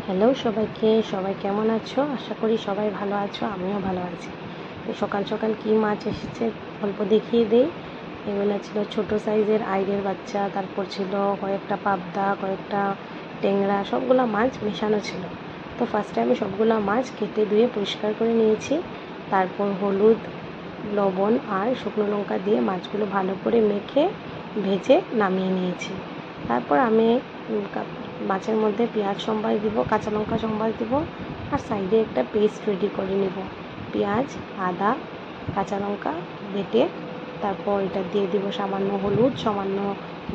Hello সবাইকে, সবাই কেমন আছো? আশা করি সবাই ভালো আছো, আমিও ভালো আছি। তো সকাল সকাল কী মাছ এসেছে অল্প দেখিয়ে দেই। এগুলো ছিল ছোট সাইজের আইড়ের বাচ্চা, তারপর ছিল কয়েকটা পাবদা, কয়েকটা ট্যাংরা, সবগুলো মাছ মেশানো ছিল। তো ফার্স্টে আমি সবগুলো মাছ কেটে ধুয়ে পরিষ্কার করে নিয়েছি। তারপর হলুদ, লবণ আর শুকনো লঙ্কা দিয়ে মাছগুলো ভালো করে মেখে ভেজে নামিয়ে নিয়েছি। তারপর আমি মাছের মধ্যে পেঁয়াজ সম্বাস দিব, কাঁচা লঙ্কা সম্বাস দিব, আর সাইডে একটা পেস্ট রেডি করে নেব। পেঁয়াজ, আদা, কাঁচা লঙ্কা বেটে তারপর এটা দিয়ে দিব সামান্য হলুদ, সামান্য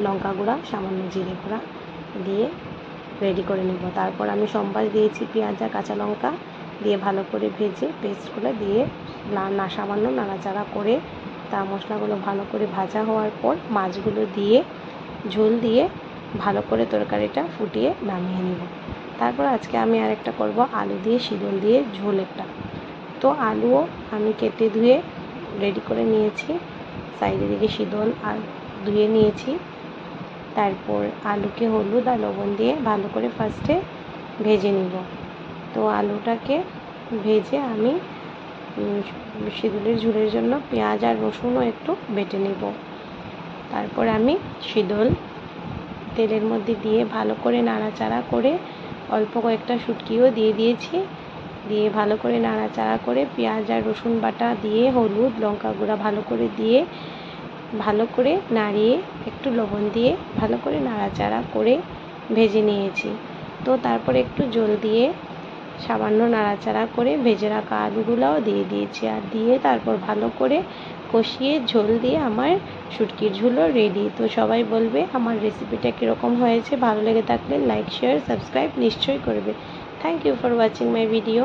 লঙ্কা গুঁড়া, সামান্য জিরে গুঁড়া দিয়ে রেডি করে নেব। তারপর আমি সম্বাস দিয়েছি পেঁয়াজ আর কাঁচা লঙ্কা দিয়ে ভালো করে ভেজে পেস্টগুলো দিয়ে সামান্য নাড়াচাড়া করে তার মশলাগুলো ভালো করে ভাজা হওয়ার পর মাছগুলো দিয়ে ঝোল দিয়ে ভালো করে তরকারিটা ফুটিয়ে নামিয়ে নেব। তারপর আজকে আমি আরেকটা করব আলু দিয়ে শিদল দিয়ে ঝোল একটা। তো আলুও আমি কেটে ধুয়ে রেডি করে নিয়েছি, সাইডে দিকে শিদল আর ধুয়ে নিয়েছি। তারপর আলুকে হলুদ আর লবণ দিয়ে ভালো করে ফার্স্টে ভেজে নিব। তো আলুটাকে ভেজে আমি শিদলের ঝোলের জন্য পেঁয়াজ আর রসুনও একটু বেটে নেব। তারপর আমি শিদল তেলের মধ্যে দিয়ে ভালো করে নাড়াচাড়া করে অল্প কয়েকটা শুটকিও দিয়ে দিয়েছি, দিয়ে ভালো করে নাড়াচাড়া করে পেঁয়াজ আর রসুন বাটা দিয়ে হলুদ লঙ্কা গুঁড়া ভালো করে দিয়ে ভালো করে নাড়িয়ে একটু লবণ দিয়ে ভালো করে নাড়াচাড়া করে ভেজে নিয়েছি। তো তারপরে একটু জল দিয়ে সামান্য নাড়াচাড়া করে ভেজে রাখা আলুগুলোও দিয়ে দিয়েছি, আর দিয়ে তারপর ভালো করে কষিয়ে ঝোল দিয়ে আমার শুটকির ঝোলও রেডি। তো সবাই বলবে আমার রেসিপিটা কীরকম হয়েছে, ভালো লেগে থাকলে লাইক, শেয়ার, সাবস্ক্রাইব নিশ্চয়ই করবে। Thank you for watching my video.